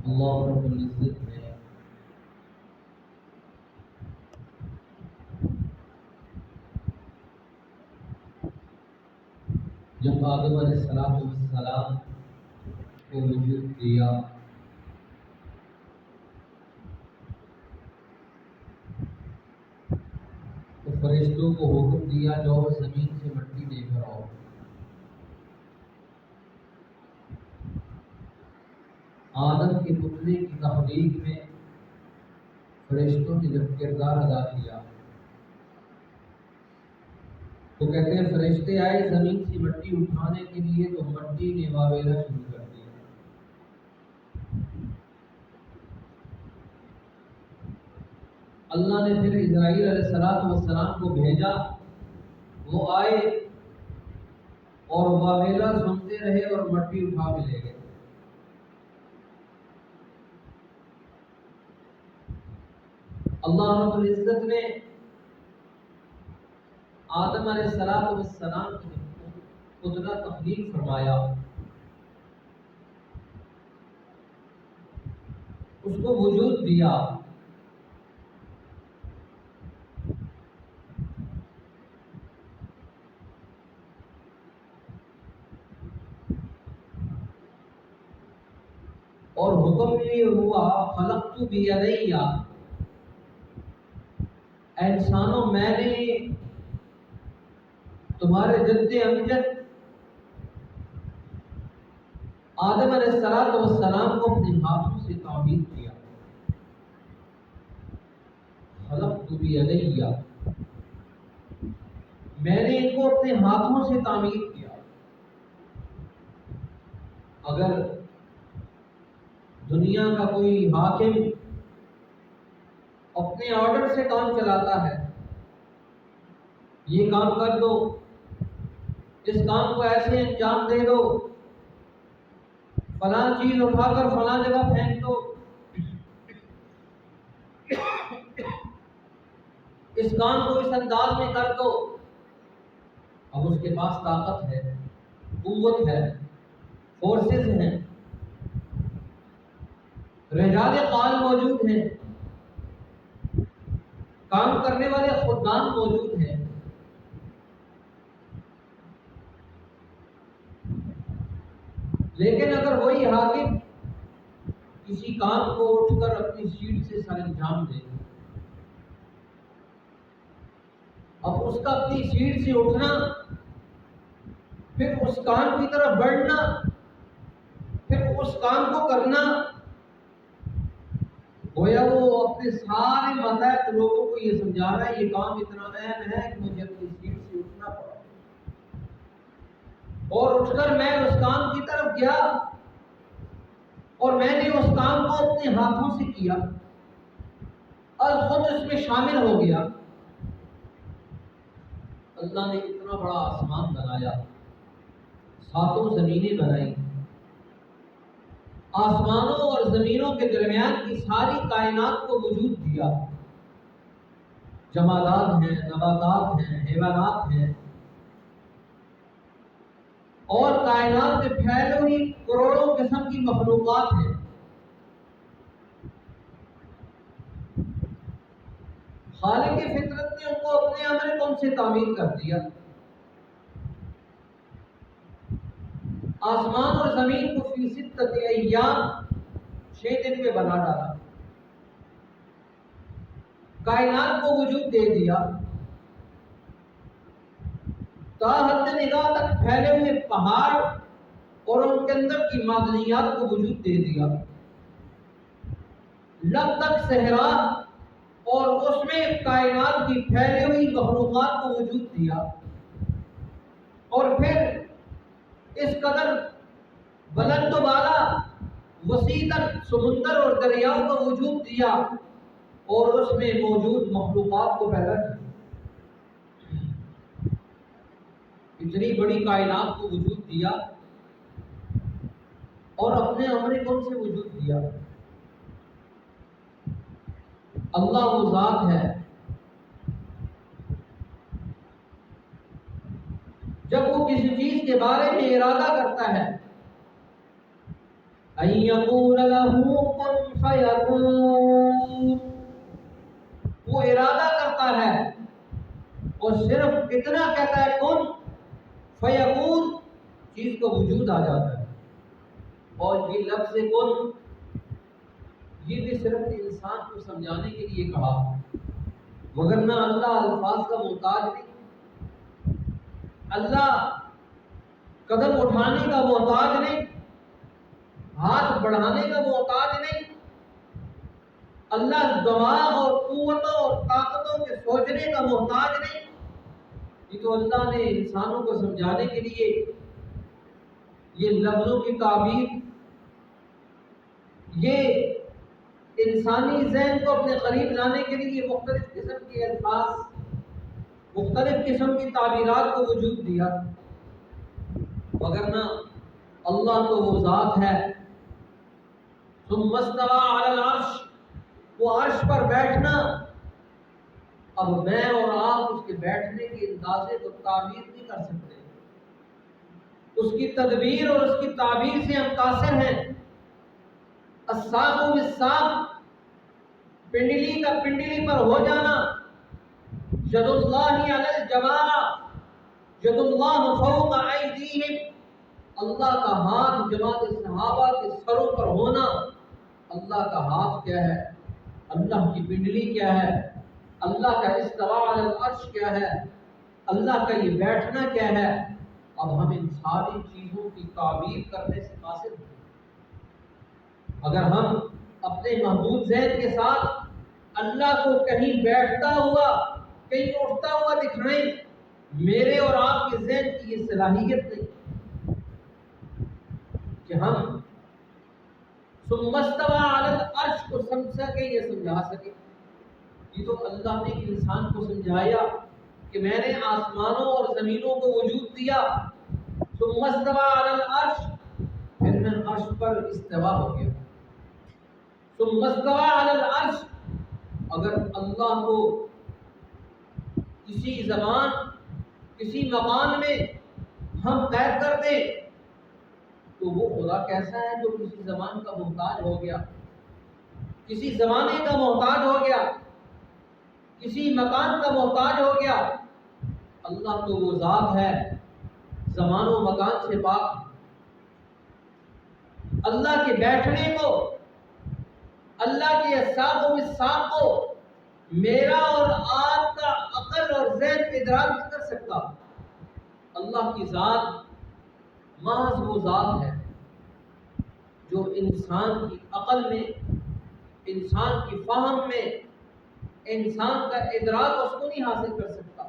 اللہ رب العزت نے جب آدم علیہ السلام کو وجود دیا تو فرشتوں کو حکم دیا جو زمین سے مٹی لے کر آؤ۔ آدم کے پتلے کی تخلیق میں فرشتوں نے جب کردار ادا کیا تو کہتے ہیں فرشتے آئے زمین سے مٹی اٹھانے کے لیے تو مٹی نے واویلا شروع کر دیا۔ اللہ نے پھر اسرائیل علیہ السلام کو بھیجا، وہ آئے اور واویلا سنتے رہے اور مٹی اٹھا کے لے گئے۔ اللہ رب العزت نے آدم علیہ السلام کی پتلا تخلیق فرمایا، اس کو وجود دیا۔ اور حکم یہ ہوا خلقت بیدی، اے انسانوں میں نے تمہارے جد امجد آدم علیہ السلام کو اپنے ہاتھوں سے تعمیر کیا۔ خلقت بیدی، میں نے ان کو اپنے ہاتھوں سے تعمیر کیا۔ اگر دنیا کا کوئی حاکم اپنے آرڈر سے کام چلاتا ہے، یہ کام کر دو، اس کام کو ایسے انجام دے دو، فلاں چیز اٹھا کر فلاں جگہ پھینک دو، اس کام کو اس انداز میں کر دو، اب اس کے پاس طاقت ہے، قوت ہے، فورسز ہیں، رجال قال موجود ہیں، کام کرنے والے خدام موجود ہیں، لیکن اگر وہی حاکم کسی کام کو اٹھ کر اپنی سیٹ سے سر انجام دے، اب اس کا اپنی سیٹ سے اٹھنا، پھر اس کام کی طرف بڑھنا، پھر اس کام کو کرنا، گویا وہ اپنے سارے ماتحت لوگوں کو یہ سمجھا رہا ہے یہ کام اتنا اہم ہے کہ مجھے اپنی سیٹ سے اٹھنا پڑا، اور اٹھ کر میں اس کام کی طرف گیا اور میں نے اس کام کو اپنے ہاتھوں سے کیا اور خود اس میں شامل ہو گیا۔ اللہ نے اتنا بڑا آسمان بنایا، ساتوں زمینیں بنائی، آسمانوں اور زمینوں کے درمیان کی ساری کائنات کو وجود دیا، جمادات ہیں، نباتات ہیں، حیوانات ہیں، اور کائنات میں پھیلی ہوئی کروڑوں قسم کی مخلوقات ہیں۔ خالق فطرت نے ان کو اپنے امر کن سے تعمیر کر دیا، آسمان اور زمین کو فی ستۃ ایام 6 دن میں بنا ڈالا، کائنات کو وجود دے دیا، تا حد نگاہ تک پھیلے ہوئے پہاڑ اور ان کے اندر کی معدنیات کو وجود دے دیا، لب تک صحرا اور اس میں کائنات کی پھیلی ہوئی مخلوقات کو وجود دیا، اور پھر اس قدر بلند و بالا وسیع تر سمندر اور دریاؤں کو وجود دیا اور اس میں موجود مخلوقات کو پیدا کیا، اتنی بڑی کائنات کو وجود دیا اور اپنے امر کن سے وجود دیا۔ اللہ وہ ذات ہے جب وہ کسی چیز کے بارے میں ارادہ کرتا ہے ان یقول له کن فیکون، وہ ارادہ کرتا ہے اور صرف اتنا کہتا ہے کن فیکون، چیز کو وجود آ جاتا ہے۔ اور یہ لفظ کن یہ بھی صرف انسان کو سمجھانے کے لیے کہا، مگر نہ اللہ الفاظ کا محتاج نہیں، اللہ قدم اٹھانے کا محتاج نہیں، ہاتھ بڑھانے کا محتاج نہیں، اللہ دماغ اور قوتوں اور طاقتوں کے سوچنے کا محتاج نہیں۔ یہ تو اللہ نے انسانوں کو سمجھانے کے لیے یہ لفظوں کی تعبیر، یہ انسانی ذہن کو اپنے قریب لانے کے لیے مختلف قسم کے الفاظ، مختلف قسم کی تعبیرات کو وجود دیا، وگرنہ اللہ تو وہ ذات ہے ثم استوى علی العرش، وہ عرش پر بیٹھنا، اب میں اور آپ اس کے بیٹھنے کے اندازے کو تعبیر نہیں کر سکتے، اس کی تدبیر اور اس کی تعبیر سے ہم قاصر ہیں۔ الساق بالساق، پنڈلی کا پنڈلی پر ہو جانا، ید اللہ علی الجماع، ید اللہ فوق ایدیہم، اللہ کا ہاتھ جماعت صحابہ کے سروں پر ہونا۔ اللہ کا ہاتھ کیا ہے، اللہ کی پنڈلی کیا ہے، اللہ کا استواء علی العرش کیا ہے، اللہ کا یہ بیٹھنا کیا ہے، اب ہم ان ساری چیزوں کی تعبیر کرنے سے قاصر ہیں۔ اگر ہم اپنے محدود ذہن کے ساتھ اللہ کو کہیں بیٹھتا ہوا، کہیں اٹھتا ہوا دکھائیں، میرے اور آپ کے ذہن کی یہ صلاحیت نہیں کہ ہم ثم استوى علی العرش کو سمجھ سکیں یا سمجھا سکیں۔ یہ تو اللہ نے انسان کو سمجھایا کہ میں نے آسمانوں اور زمینوں کو وجود دیا، ثم استوى علی العرش، پھر میں عرش پر استوا ہو گیا۔ ثم استوى علی العرش، اگر اللہ کو کسی زمان کسی مکان میں ہم قید کر دیں تو وہ خدا کیسا ہے جو کسی زمان کا محتاج ہو گیا، کسی زمانے کا محتاج ہو گیا، کسی مکان کا محتاج ہو گیا۔ اللہ تو وہ ذات ہے زمان و مکان سے پاک۔ اللہ کے بیٹھنے کو، اللہ کے الساق و بالساق کو میرا اور آپ کا عقل اور ذہن ادراک نہیں کر سکتا۔ اللہ کی ذات محض وہ ذات ہے جو انسان کی عقل میں، انسان کی فہم میں، انسان کا ادراک اس کو نہیں حاصل کر سکتا۔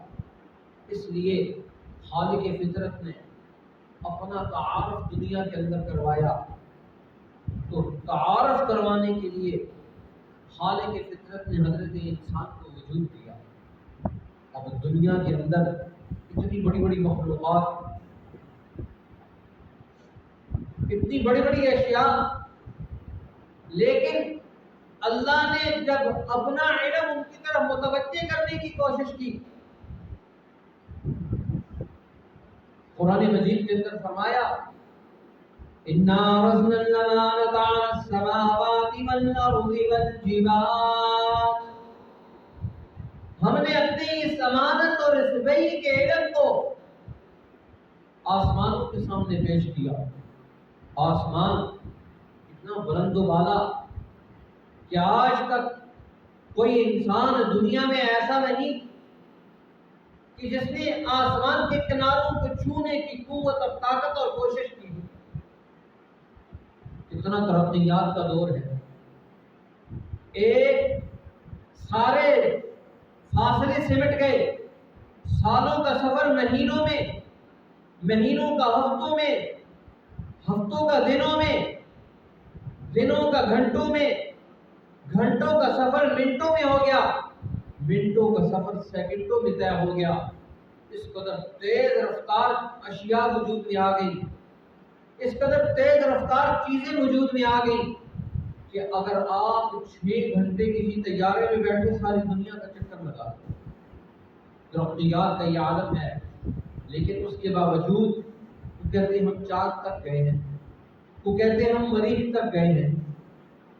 اس لیے خالق فطرت نے اپنا تعارف دنیا کے اندر کروایا، تو تعارف کروانے کے لیے خالق فطرت نے حضرت انسان کو وجود دیا۔ اب دنیا کے اندر اتنی بڑی بڑی مخلوقات، اتنی بڑی بڑی اشیاء، لیکن اللہ نے جب اپنا علم ان کی طرف متوجہ کرنے کی کوشش کی، قرآن مجید کے اندر فرمایا اِنَّا عَرَضْنَا الْأَمَانَةَ عَلَى السَّمَاوَاتِ وَالْأَرْضِ وَالْجِبَالِ، ہم نے اپنی اس امانت اور اس وحی کے علم کو آسمانوں کے سامنے پیش کیا۔ آسمان اتنا بلند و بالا کہ آج تک کوئی انسان دنیا میں ایسا نہیں کہ جس نے آسمان کے کناروں کو چھونے کی قوت اور طاقت اور کوشش کی۔ کتنا ترقیات کا دور ہے، ایک سارے فاصلے سمٹ گئے، سالوں کا سفر مہینوں میں، مہینوں کا ہفتوں میں، ہفتوں کا دنوں میں، دنوں کا گھنٹوں میں، گھنٹوں کا سفر منٹوں میں ہو گیا، منٹوں کا سفر سیکنڈوں میں طے ہو گیا۔ اس قدر تیز رفتار اشیاء وجود میں آ گئی، اس قدر تیز رفتار چیزیں وجود میں آ گئی کہ اگر آپ 6 گھنٹے کسی طیارے میں بیٹھے ساری دنیا کا چکر لگا دیں۔ ترقیات کا یہ عالم ہے، لیکن اس کے باوجود کہتے ہیں ہم چاند تک گئے ہیں، وہ کہتے ہیں ہم مریخ تک گئے ہیں،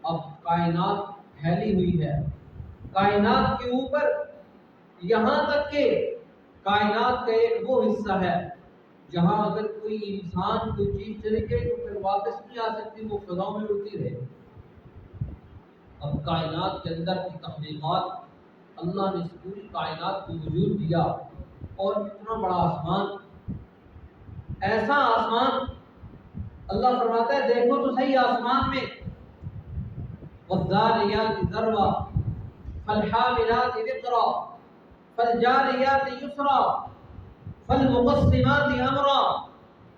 اب کائنات پھیلی ہوئی ہے، کائنات کے اوپر یہاں تک کہ کائنات کا ایک وہ حصہ ہے جہاں اگر کوئی انسان کوئی چیز چلی گئی تو پھر واپس نہیں آ سکتی، وہ فضاؤں میں اڑتی رہے۔ اب کائنات کے اندر کی تخلیقات، اللہ نے اس پوری کائنات کو وجود دیا، اور اتنا بڑا آسمان، ایسا آسمان، اللہ فرماتا ہے دیکھو تو صحیح آسمان میں والذاریات ذروا فالحاملات وقرا فالجاریات یسرا فالمقسمات امرا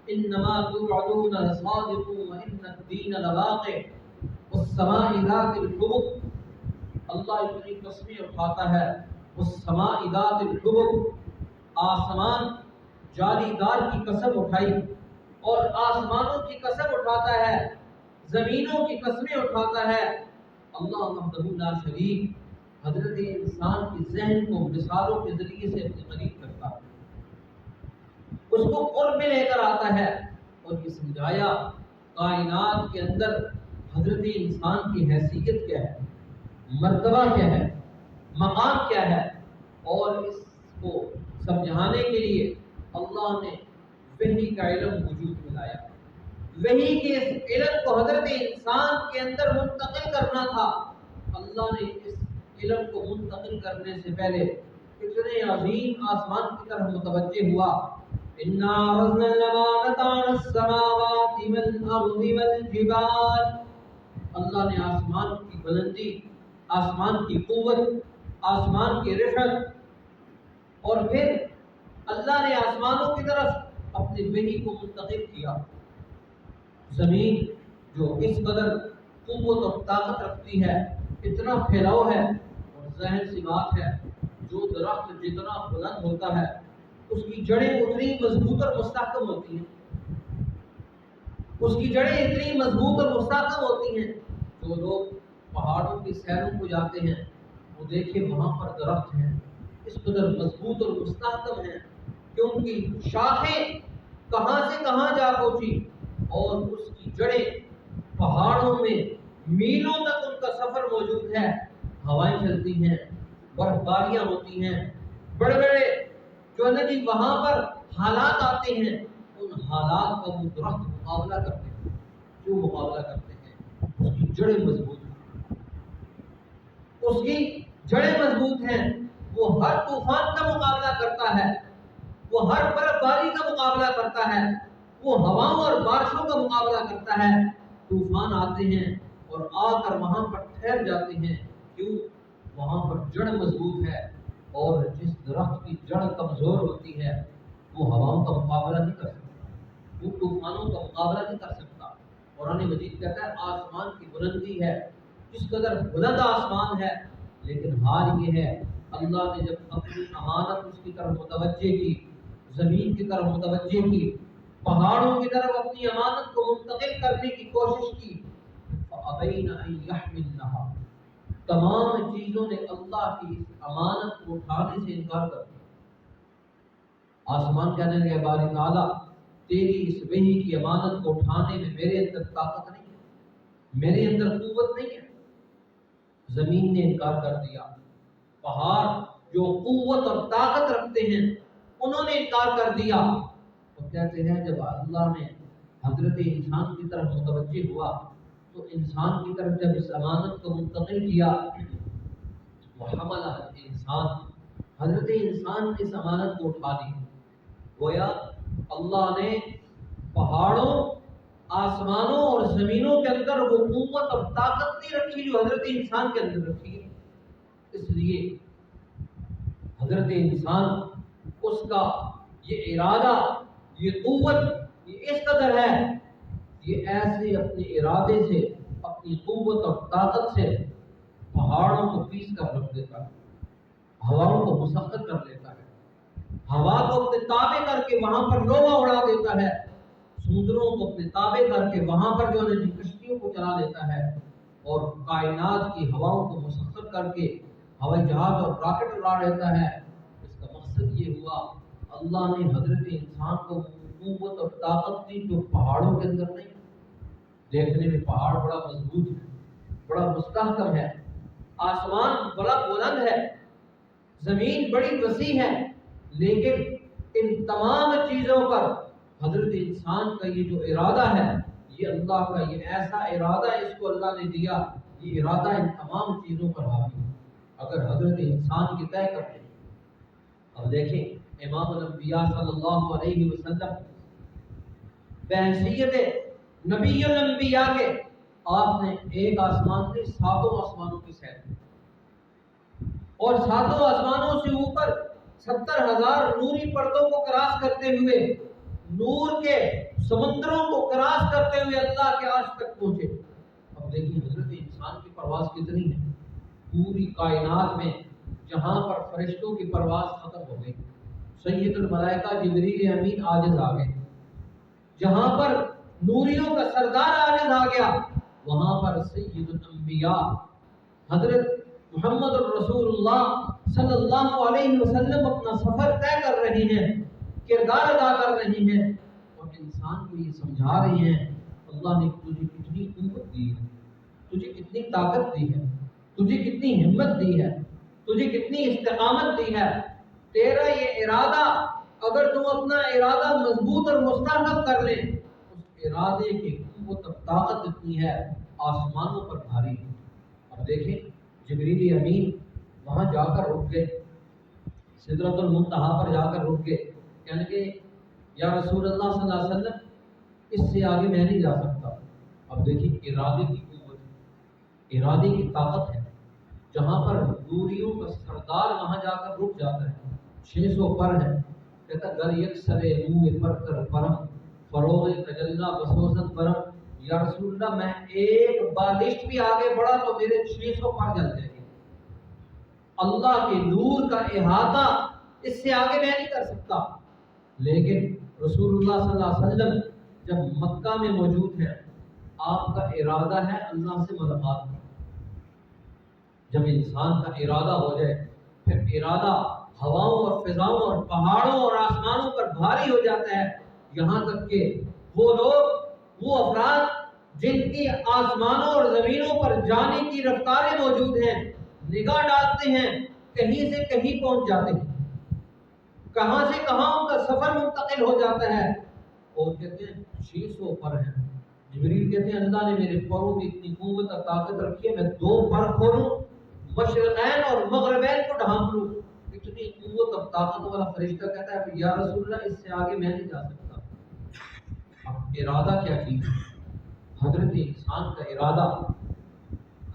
انما توعدون لصادق وان الدین لواقع والسماء ذات الحبک۔ اللہ اتنی قسمیں اٹھاتا ہے، والسماء ذات الحبک، آسمان جالی دار کی قسم اٹھائی، اور آسمانوں کی قسم اٹھاتا ہے، زمینوں کی قسمیں اٹھاتا ہے۔ اللہ وحدہ لا شریک حضرت انسان کے ذہن کو مثالوں کے ذریعے سے اپنے قریب کرتا ہے، اس کو قرب میں لے کر آتا ہے، اور یہ سمجھایا کائنات کے اندر حضرت انسان کی حیثیت کیا ہے، مرتبہ کیا ہے، مقام کیا ہے، اور اس کو سمجھانے کے لیے اللہ نے وحی کا علم وجود میں لایا۔ وحی کے اس علم کو حضرت انسان کے اندر منتقل کرنا تھا۔ اللہ نے اس علم کو منتقل کرنے سے پہلے اتنے عظیم آسمان کی طرف متوجہ ہوا، اِنَّا عَرَضْنَا الْأَمَانَةَ عَلَى السَّمَاوَاتِ وَالْأَرْضِ وَالْجِبَالِ۔ اللہ نے آسمان کی بلندی، آسمان کی قوت، آسمان کی رفعت، اور پھر اللہ نے آسمانوں کی طرف اپنے وحی کو منتقل کیا۔ زمین جو اس قدر قوت اور طاقت رکھتی ہے، اتنا پھیلاؤ ہے، اور ظاہر سی بات ہے جو درخت جتنا بلند ہوتا ہے اس کی جڑیں اتنی مضبوط اور مستحکم ہوتی ہیں، اس کی جڑیں اتنی مضبوط اور مستحکم ہوتی ہیں۔ جو لوگ پہاڑوں کی سیروں کو جاتے ہیں وہ دیکھیں وہاں پر درخت ہیں، اس قدر مضبوط اور مستحکم ہیں کہ ان کی شاخیں کہاں سے کہاں جا پہنچی، اور اس کی جڑیں پہاڑوں میں میلوں تک ان کا سفر موجود ہے۔ ہوائیں چلتی ہیں، برف باریاں ہوتی ہیں، بڑے بڑے جو ہے نا جی وہاں پر حالات آتے ہیں، ان حالات کا وہ درخت مقابلہ کرتے ہیں، جو مقابلہ کرتے ہیں، اس کی جڑیں مضبوط ہیں، اس کی جڑیں مضبوط ہیں، وہ ہر طوفان کا مقابلہ کرتا ہے، وہ ہر برف باری کا مقابلہ کرتا ہے، وہ ہواؤں اور بارشوں کا مقابلہ کرتا ہے۔ طوفان آتے ہیں اور آ کر وہاں پر ٹھہر جاتے ہیں، کیوں؟ وہاں پر جڑ مضبوط ہے، اور جس درخت کی جڑ کمزور ہوتی ہے وہ ہواؤں کا مقابلہ نہیں کر سکتا، وہ طوفانوں کا مقابلہ نہیں کر سکتا۔ قرآن مجید کہتا ہے آسمان کی بلندی ہے، جس قدر بلند آسمان ہے، لیکن حال یہ ہے اللہ نے جب اپنی امانت اس کی طرف متوجہ کی، زمین کی طرف متوجہ کی، پہاڑوں کی طرف اپنی امانت کو منتقل کرنے کی کوشش کی، فَأَبَيْنَ أَن يَحْمِلْنَهَا، تمام چیزوں نے اللہ کی اس امانت کو اٹھانے سے انکار کر دیا۔ آسمان کہنے لگے باری تعالیٰ تیری اس وحی کی امانت کو اٹھانے میں میرے اندر طاقت نہیں ہے، میرے اندر قوت نہیں ہے۔ زمین نے انکار کر دیا، پہاڑ جو قوت اور طاقت رکھتے ہیں انہوں نے انکار کر دیا۔ تو کہتے ہیں جب اللہ نے حضرت انسان کی طرف متوجہ ہوا تو انسان کی طرف جب اس امانت کو منتقل کیا، وحملہ انسان، حضرت انسان نے اس امانت کو اٹھا لی۔ گویا اللہ نے پہاڑوں، آسمانوں اور زمینوں کے اندر وہ قوت اور طاقت نہیں رکھی جو حضرت انسان کے اندر رکھی ہے۔ اس لیے حضرت انسان، اس کا یہ ارادہ، یہ قوت، یہ اس قدر ہے، یہ ایسے اپنے ارادے سے، اپنی قوت اور طاقت سے پہاڑوں کو پیس کر رکھ دیتا ہے، ہواؤں کو مسخر کر لیتا ہے، ہوا کو اپنے تابع کر کے وہاں پر لوہا اڑا دیتا ہے، سمندروں کو اپنے تابع کر کے وہاں پر جو ہے کشتیوں کو چلا لیتا ہے، اور کائنات کی ہواؤں کو مسخر کر کے ہوائی جہاز اور راکٹ اڑا لیتا ہے۔ اس کا مقصد یہ ہوا اللہ نے حضرت انسان کو قوت اور طاقت دی جو پہاڑوں کے اندر نہیں، دیکھنے میں پہاڑ بڑا مضبوط ہے، بڑا مستحکم ہے، آسمان بڑا بلند ہے، زمین بڑی وسیع ہے، لیکن ان تمام چیزوں پر حضرت انسان کا یہ جو ارادہ ہے، یہ اللہ کا یہ ایسا ارادہ اس کو اللہ نے دیا، یہ ارادہ ان تمام چیزوں پر حاوی ہے اگر حضرت انسان کی طے کر لیں۔ اب دیکھیں امام الانبیاء صلی اللہ علیہ وسلم بحیثیت نبی الانبیاء کے آپ نے ایک آسمان سے ساتوں آسمانوں کی سیر کی، اور ساتوں آسمانوں سے اوپر 70,000 نوری پردوں کو کراس کرتے ہوئے، نور کے سمندروں کو کراس کرتے ہوئے اللہ کے عرش تک پہنچے۔ اب دیکھیے حضرت انسان کی پرواز کتنی ہے، پوری کائنات میں جہاں پر فرشتوں کی پرواز ختم ہو گئی، سید الملائکہ جبریل امین عاجز آ گئے، جہاں پر نوریوں کا سردار عاجز آ گیا، وہاں پر سید الانبیاء حضرت محمد الرسول اللہ صلی اللہ علیہ وسلم اپنا سفر طے کر رہے ہیں، کردار ادا کر رہے ہیں، اور انسان کو یہ سمجھا رہے ہیں اللہ نے تجھے کتنی قوت دی ہے، تجھے کتنی طاقت دی ہے، تجھے کتنی ہمت دی ہے، تجھے کتنی استقامت دی ہے، تیرا یہ ارادہ اگر تم اپنا ارادہ مضبوط اور مستحکم کر لیں، اس ارادے کی قوت اور طاقت اتنی ہے آسمانوں پر بھاری ہے۔ اب دیکھیں جبریل امین وہاں جا کر رک گئے، سدرۃ المنتہا پر جا کر رک گئے، کہنے کہ یا رسول اللہ صلی اللہ علیہ وسلم اس سے آگے میں نہیں جا سکتا۔ اب دیکھیں ارادے کی قوت، ارادے کی طاقت ہے، جہاں پر نوریوں کا سردار وہاں جا کر رک جاتا ہے، 600 پر ہے، کہتا گر یک سرے نور پر کر پرم فروغ تجلا بسوسن پرم، یا رسول اللہ میں ایک بالشت بھی آگے بڑھا تو میرے 600 پر جل جائیں گے، اللہ کے نور کا احاطہ اس سے آگے میں نہیں کر سکتا۔ لیکن رسول اللہ صلی اللہ علیہ وسلم جب مکہ میں موجود ہیں، آپ کا ارادہ ہے اللہ سے ملاقات کی۔ جب انسان کا ارادہ ہو جائے پھر ارادہ ہواؤں اور فضاؤں اور پہاڑوں اور آسمانوں پر بھاری ہو جاتا ہے، یہاں تک کہ وہ لوگ، وہ افراد جن کی آسمانوں اور زمینوں پر جانے کی رفتاریں موجود ہیں، نگاہ ڈالتے ہیں کہیں سے کہیں پہنچ جاتے ہیں، کہاں سے کہاں ان کا سفر منتقل ہو جاتا ہے، اور کہتے ہیں 600 پر ہیں۔ جبریل کہتے ہیں اللہ نے میرے پروں میں اتنی قوت اور طاقت رکھی ہے، میں 2 پر کھولوں مشرقین اور مغربین کو ڈھانپ لوں، اتنی قوت اور طاقت والا فرشتہ کہتا ہے کہ یا رسول اللہ اس سے آگے میں نہیں جا سکتا۔ اب ارادہ کیا چیز ہے؟ حضرت انسان کا ارادہ،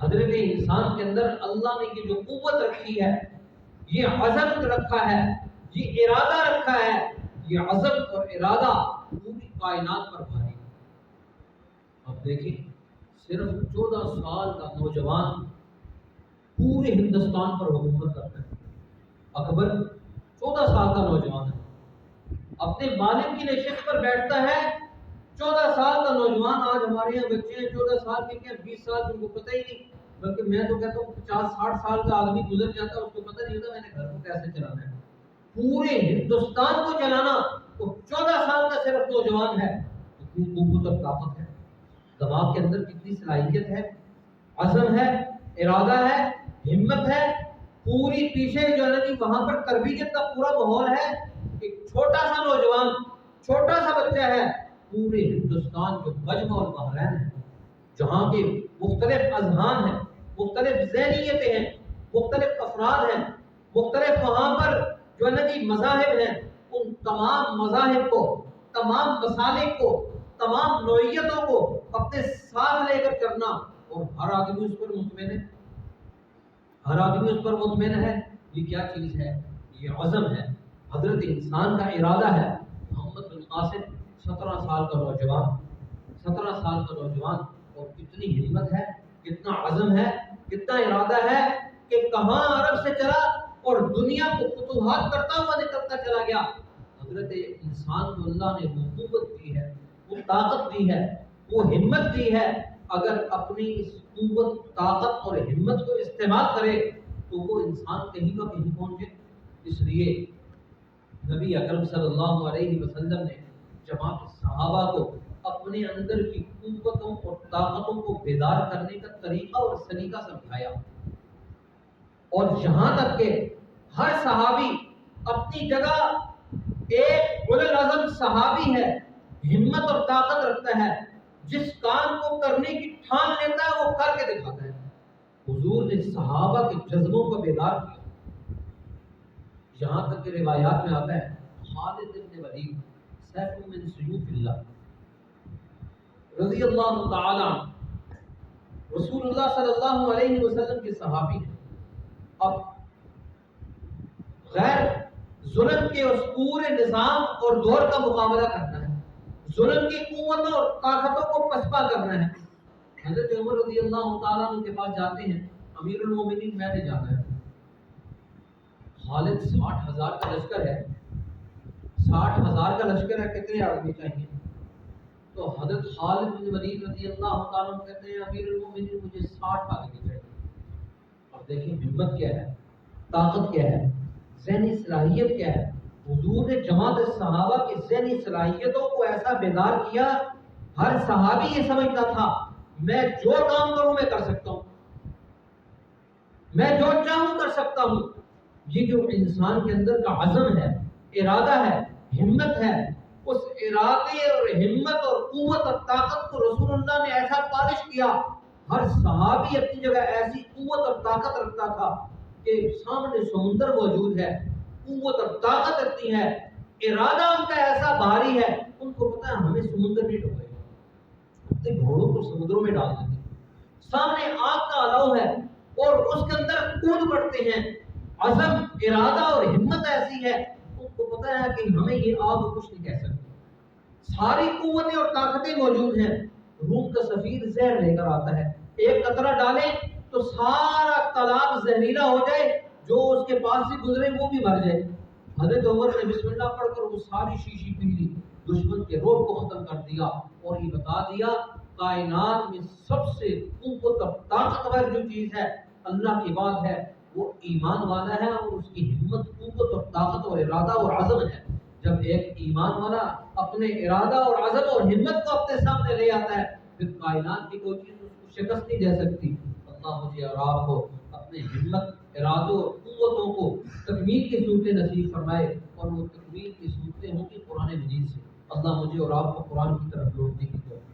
حضرت انسان کے اندر اللہ نے یہ جو قوت رکھی ہے، یہ عزم رکھا ہے، یہ ارادہ رکھا ہے، یہ عزم اور ارادہ پوری کائنات پر بھاری ہے۔ اب دیکھیں صرف 14 سال کا نوجوان پورے ہندوستان پر حکومت کرتا ہے، اکبر 14 سال کا نوجوان ہے، اپنے والد کی نشست پر بیٹھتا ہے، 14 سال کا نوجوان۔ آج ہمارے یہاں بچے ہیں 14 سال کے، کیا 20 سال ان کو پتہ ہی نہیں، بلکہ میں تو کہتا ہوں 50-60 سال کا آدمی گزر جاتا ہے اس کو پتہ نہیں ہوتا میں نے گھر کو کیسے چلانا ہے، پورے ہندوستان کو چلانا تو 14 سال کا صرف نوجوان ہے۔ کتنی قوت اور طاقت ہے، دماغ کے اندر کتنی صلاحیت ہے، عزم ہے، ارادہ ہے، ہمت ہے، پوری پیچھے جو ہے کہ وہاں پر تربیت کا پورا ماحول ہے۔ ایک چھوٹا سا نوجوان، چھوٹا سا بچہ ہے، پورے ہندوستان جو مجمع البحرین ہے، جہاں کے مختلف اذہان ہیں، مختلف ذہنیتیں ہیں، مختلف افراد ہیں، مختلف وہاں پر جو ہے نا کہ مذاہب ہیں، ان تمام مذاہب کو، تمام مسالک کو، تمام نوعیتوں کو اپنے ساتھ لے کر چلنا، اور ہر آدمی اس پر مطمئن ہے، ہر آدمی اس پر مطمئن ہے۔ یہ کیا چیز ہے؟ یہ عزم ہے، حضرت انسان کا ارادہ ہے۔ محمد بن قاسم 17 سال کا نوجوان، 17 سال کا نوجوان، اور کتنی ہمت ہے، کتنا عزم ہے، کتنا ارادہ ہے کہ کہاں عرب سے چلا اور دنیا کو فتوحات کرتا ہوا نکلتا چلا گیا۔ حضرت انسان کو اللہ نے وہ قوت دی ہے، وہ طاقت دی ہے، وہ ہمت دی ہے، اگر اپنی اس قوت، طاقت اور ہمت کو استعمال کرے تو وہ انسان کہیں کا کہیں پہنچے۔ اس لیے نبی اکرم صلی اللہ علیہ وسلم نے جماعت صحابہ کو اپنے اندر کی قوتوں قوتوں اور طاقتوں کو بیدار کرنے کا طریقہ اور سلیقہ سمجھایا، اور یہاں تک کہ ہر صحابی اپنی جگہ ایک اولو العزم صحابی ہے، ہمت اور طاقت رکھتا ہے، جس کام کو کرنے کی ٹھان لیتا ہے وہ کر کے دکھاتا ہے۔ حضور نے صحابہ کے جذبوں کو بیدار کیا، یہاں تک کہ روایات میں آتا ہے خالد بن ولید سیف من سیوف اللہ رضی اللہ تعالی عنہ، رسول اللہ صلی اللہ علیہ وسلم کے صحابی ہیں۔ اب غیر ظلم کے اس پورے نظام اور دور کا مقابلہ کرنا ہے، ظلم کی قوتوں اور طاقتوں کو پسپا کرنا ہے۔ حضرت عمر رضی اللہ تعالیٰ عنہ کے پاس جاتے ہیں، امیر المومنین میں نے جانا ہے۔ خالد 60,000 کا لشکر ہے، 60,000 کا لشکر ہے، کتنے آدمی چاہیے؟ تو حضرت خالد بن ولید رضی اللہ تعالیٰ عنہ کہتے ہیں امیر المومنین مجھے 60 آدمی چاہیے۔ اور دیکھیں ہمت کیا ہے، طاقت کیا ہے، ذہنی صلاحیت کیا ہے۔ حضور نے جماعت صحابہ کی ذہنی صلاحیتوں کو ایسا بیدار کیا، ہر صحابی یہ سمجھتا تھا میں جو کام کروں میں کر سکتا ہوں، میں جو چاہوں کر سکتا ہوں۔ یہ جو انسان کے اندر کا عزم ہے، ارادہ ہے، ہمت ہے، اس ارادے اور ہمت اور قوت اور طاقت کو رسول اللہ نے ایسا پالش کیا، ہر صحابی اپنی جگہ ایسی قوت اور طاقت رکھتا تھا کہ سامنے سمندر موجود ہے، قوت اور طاقت رکھتی ہے، ارادہ ان کا ایسا بھاری ہے، ان کو پتا ہے ہمیں سمندر نہیں ڈوبے گا، اپنے گھوڑوں کو سمندروں میں ڈال دیں گے، سامنے آگ کا الاؤ ہے اور اس کے اندر کود پڑتے ہیں، عزم، ارادہ اور ہمت ایسی ہے، ان کو پتا ہے کہ ہمیں یہ آگ کچھ نہیں کہہ سکتی، ساری قوتیں اور طاقتیں موجود ہیں۔ روم کا سفیر زہر لے کر آتا ہے، ایک قطرہ ڈالے تو سارا تالاب زہریلا ہو جائے، جو اس کے پاس سے گزرے وہ بھی مر جائے۔ حضرت عمر نے بسم اللہ پڑھ کر وہ ساری شیشی پی لی، دشمن کے رعب کو ختم کر دیا اور یہ بتا دیا کائنات میں سب سے قوت اور طاقتور جو چیز ہے اللہ کی بات ہے وہ ایمان والا ہے، اور اس کی ہمت، قوت اور طاقت اور ارادہ اور عزم ہے۔ جب ایک ایمان والا اپنے ارادہ اور عزم اور ہمت کو اپنے سامنے لے آتا ہے پھر کائنات کی کوئی چیز اس کو شکست نہیں دے سکتی۔ اللہ مجھے اور آپ کو اپنے ہمت، ارادوں اور قوتوں کو تکمیل کی صورتیں نصیب فرمائے، اور وہ تکمیل کی صورتیں ہوں گی قرآن مجید سے۔ اللہ مجھے اور آپ کو قرآن کی طرف لوٹنے کی